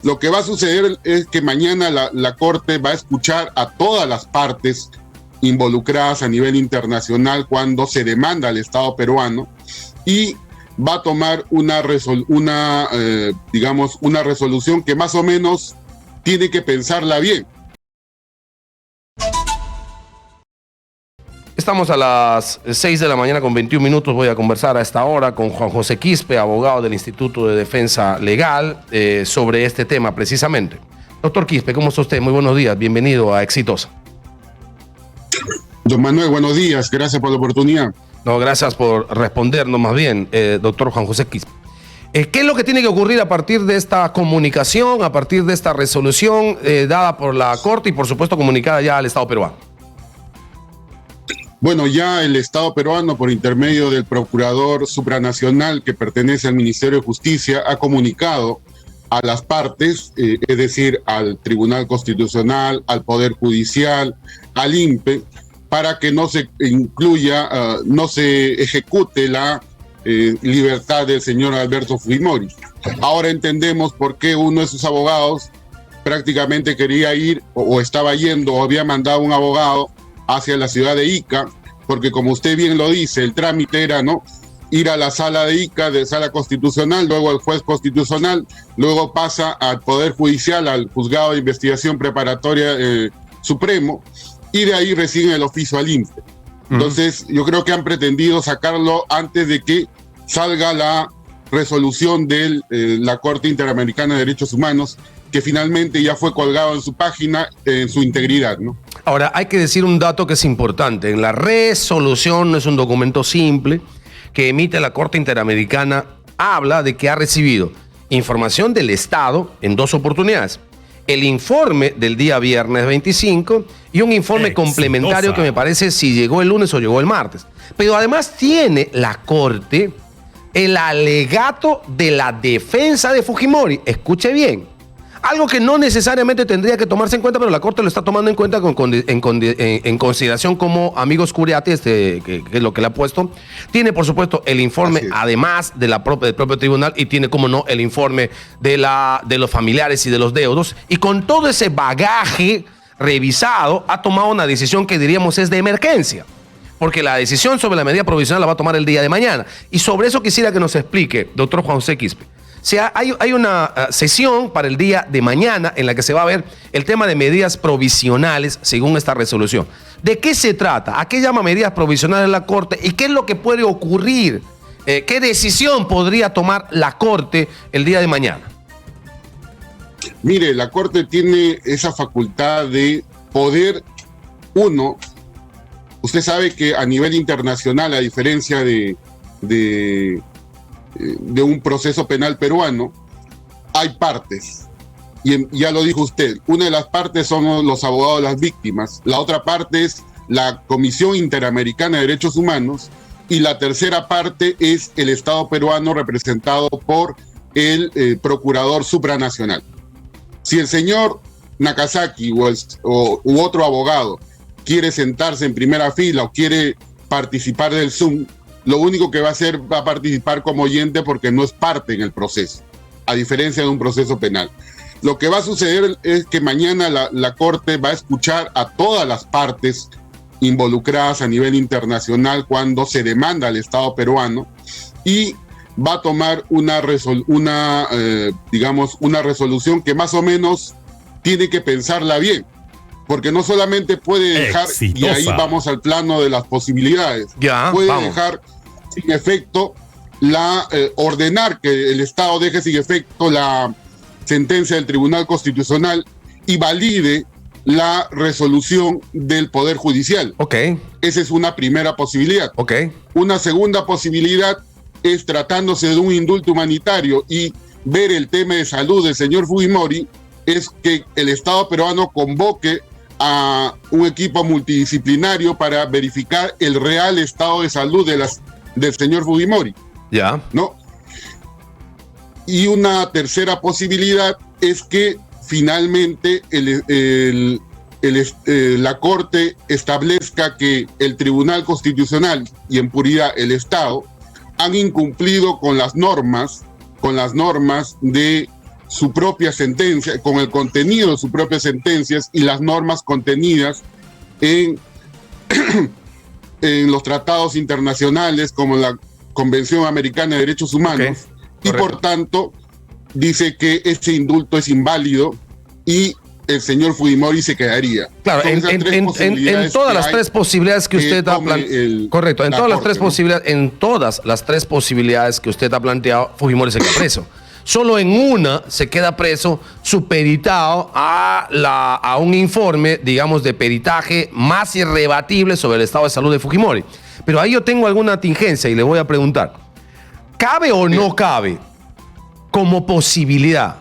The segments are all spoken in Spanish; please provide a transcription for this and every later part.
Lo que va a suceder es que mañana la Corte va a escuchar a todas las partes involucradas a nivel internacional cuando se demanda al Estado peruano y va a tomar una resolución que más o menos tiene que pensarla bien. Estamos a las 6 de la mañana con 21 minutos. Voy a conversar a esta hora con Juan José Quispe, abogado del Instituto de Defensa Legal, sobre este tema precisamente. Doctor Quispe, ¿cómo está usted? Muy buenos días. Bienvenido a Exitosa. Don Manuel, buenos días. Gracias por la oportunidad. No, gracias por respondernos más bien, doctor Juan José Quispe. ¿Qué es lo que tiene que ocurrir a partir de esta comunicación, a partir de esta resolución dada por la Corte y, por supuesto, comunicada ya al Estado peruano? Bueno, ya el Estado peruano, por intermedio del Procurador Supranacional que pertenece al Ministerio de Justicia, ha comunicado a las partes, es decir, al Tribunal Constitucional, al Poder Judicial, al INPE, para que no se incluya, no se ejecute la libertad del señor Alberto Fujimori. Ahora entendemos por qué uno de sus abogados prácticamente quería ir o estaba yendo o había mandado un abogado hacia la ciudad de Ica, porque como usted bien lo dice, el trámite era, ¿no?, ir a la sala de Ica, de sala constitucional, luego al juez constitucional, luego pasa al Poder Judicial, al Juzgado de Investigación Preparatoria Supremo, y de ahí reciben el oficio al INPE. Entonces, yo creo que han pretendido sacarlo antes de que salga la resolución de la Corte Interamericana de Derechos Humanos, que finalmente ya fue colgado en su página en su integridad, ¿no? Ahora, hay que decir un dato que es importante. La resolución no es un documento simple que emite la Corte Interamericana. Habla de que ha recibido información del Estado en 2 oportunidades. El informe del día viernes 25 y un informe complementario que me parece si llegó el lunes o llegó el martes. Pero además tiene la Corte el alegato de la defensa de Fujimori. Escuche bien. Algo que no necesariamente tendría que tomarse en cuenta, pero la Corte lo está tomando en cuenta en consideración como amigos curiati, que es lo que le ha puesto. Tiene, por supuesto, el informe, además del propio tribunal, y tiene, como no, el informe de los familiares y de los deudos. Y con todo ese bagaje revisado, ha tomado una decisión que diríamos es de emergencia. Porque la decisión sobre la medida provisional la va a tomar el día de mañana. Y sobre eso quisiera que nos explique, doctor Juan José Quispe. O sea, hay una sesión para el día de mañana en la que se va a ver el tema de medidas provisionales según esta resolución. ¿De qué se trata? ¿A qué llama medidas provisionales la Corte? ¿Y qué es lo que puede ocurrir? ¿Qué decisión podría tomar la Corte el día de mañana? Mire, la Corte tiene esa facultad de poder, usted sabe que a nivel internacional, a diferencia de un proceso penal peruano, hay partes. Y ya lo dijo usted, una de las partes son los abogados de las víctimas, la otra parte es la Comisión Interamericana de Derechos Humanos y la tercera parte es el Estado peruano representado por el Procurador Supranacional. Si el señor Nakazaki u otro abogado quiere sentarse en primera fila o quiere participar del Zoom, lo único que va a hacer va a participar como oyente porque no es parte en el proceso, a diferencia de un proceso penal. Lo que va a suceder es que mañana la Corte va a escuchar a todas las partes involucradas a nivel internacional cuando se demanda al Estado peruano y va a tomar una resolución que más o menos tiene que pensarla bien, porque no solamente puede dejar, y ahí vamos al plano de las posibilidades, dejar sin efecto ordenar que el Estado deje sin efecto la sentencia del Tribunal Constitucional y valide la resolución del Poder Judicial. Esa es una primera posibilidad. Una segunda posibilidad es, tratándose de un indulto humanitario y ver el tema de salud del señor Fujimori, es que el Estado peruano convoque a un equipo multidisciplinario para verificar el real estado de salud del señor Fujimori. ¿No? Y una tercera posibilidad es que finalmente la Corte establezca que el Tribunal Constitucional y en puridad el Estado han incumplido con las normas de su propia sentencia, con el contenido de sus propias sentencias y las normas contenidas en, en los tratados internacionales como la Convención Americana de Derechos Humanos, y por tanto dice que ese indulto es inválido y el señor Fujimori se quedaría. Claro, en todas las tres posibilidades que usted ha planteado. Correcto, en todas las tres posibilidades, en todas las tres posibilidades que usted ha planteado, Fujimori se queda preso. Solo en una se queda preso supeditado a un informe, digamos, de peritaje más irrebatible sobre el estado de salud de Fujimori. Pero ahí yo tengo alguna tingencia y le voy a preguntar, ¿cabe o no cabe como posibilidad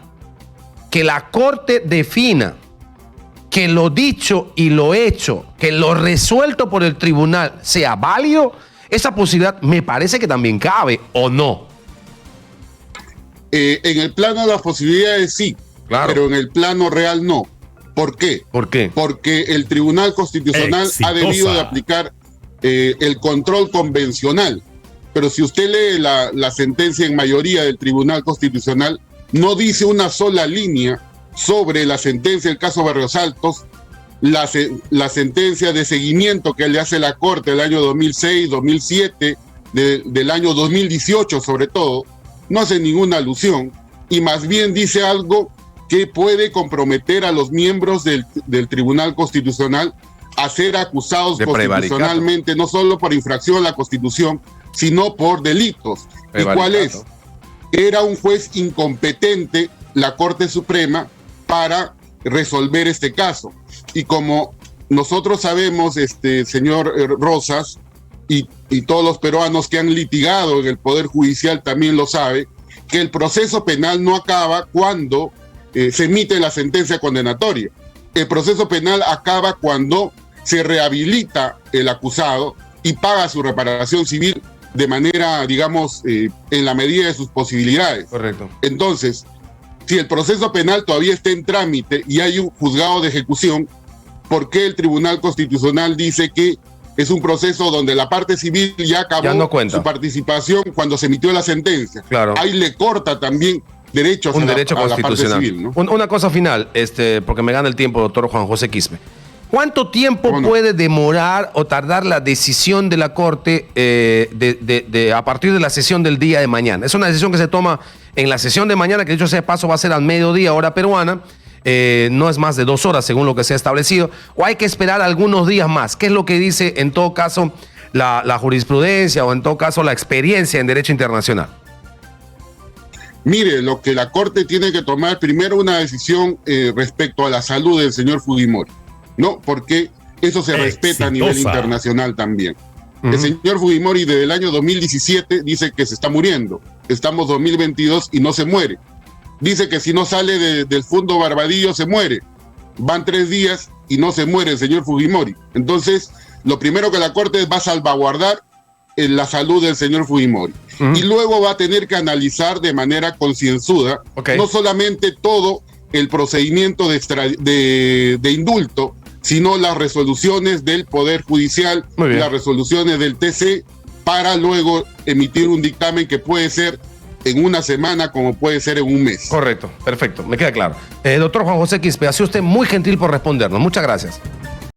que la Corte defina que lo dicho y lo hecho, que lo resuelto por el tribunal sea válido? Esa posibilidad me parece que también cabe, ¿o no? En el plano de las posibilidades sí, claro, pero en el plano real no. ¿Por qué? ¿Por qué? Porque el Tribunal Constitucional ha debido de aplicar el control convencional. Pero si usted lee la sentencia en mayoría del Tribunal Constitucional, no dice una sola línea sobre la sentencia del caso Barrios Altos, la sentencia de seguimiento que le hace la Corte del año 2006, 2007, del año 2018 sobre todo. No hace ninguna alusión y más bien dice algo que puede comprometer a los miembros del Tribunal Constitucional a ser acusados constitucionalmente, no solo por infracción a la Constitución, sino por delitos. ¿Y cuál es? Era un juez incompetente, la Corte Suprema, para resolver este caso. Y como nosotros sabemos, señor Rosas, y todos los peruanos que han litigado en el Poder Judicial también lo saben, que el proceso penal no acaba cuando se emite la sentencia condenatoria. El proceso penal acaba cuando se rehabilita el acusado y paga su reparación civil de manera, digamos, en la medida de sus posibilidades. Correcto. Entonces, si el proceso penal todavía está en trámite y hay un juzgado de ejecución, ¿por qué el Tribunal Constitucional dice que es un proceso donde la parte civil ya acabó su participación cuando se emitió la sentencia? Claro. Ahí le corta también derechos a la parte civil, ¿no? Una cosa final, porque me gana el tiempo, doctor Juan José Quispe. ¿Cuánto tiempo puede demorar o tardar la decisión de la Corte a partir de la sesión del día de mañana? Es una decisión que se toma en la sesión de mañana, que dicho sea de paso va a ser al mediodía, hora peruana. No es más de 2 horas según lo que se ha establecido, o hay que esperar algunos días más. ¿Qué es lo que dice en todo caso la jurisprudencia o en todo caso la experiencia en derecho internacional? Mire, lo que la Corte tiene que tomar primero una decisión respecto a la salud del señor Fujimori, ¿no? Porque eso se respeta a nivel internacional también. El señor Fujimori desde el año 2017 dice que se está muriendo. Estamos 2022 y no se muere. Dice que si no sale del fondo Barbadillo se muere. Van 3 días y no se muere el señor Fujimori. Entonces, lo primero que la Corte va a salvaguardar es la salud del señor Fujimori. Y luego va a tener que analizar de manera concienzuda no solamente todo el procedimiento de indulto, sino las resoluciones del Poder Judicial, las resoluciones del TC, para luego emitir un dictamen que puede ser en una semana como puede ser en un mes. Correcto, perfecto, me queda claro. Doctor Juan José Quispe, ha sido usted muy gentil por respondernos. Muchas gracias.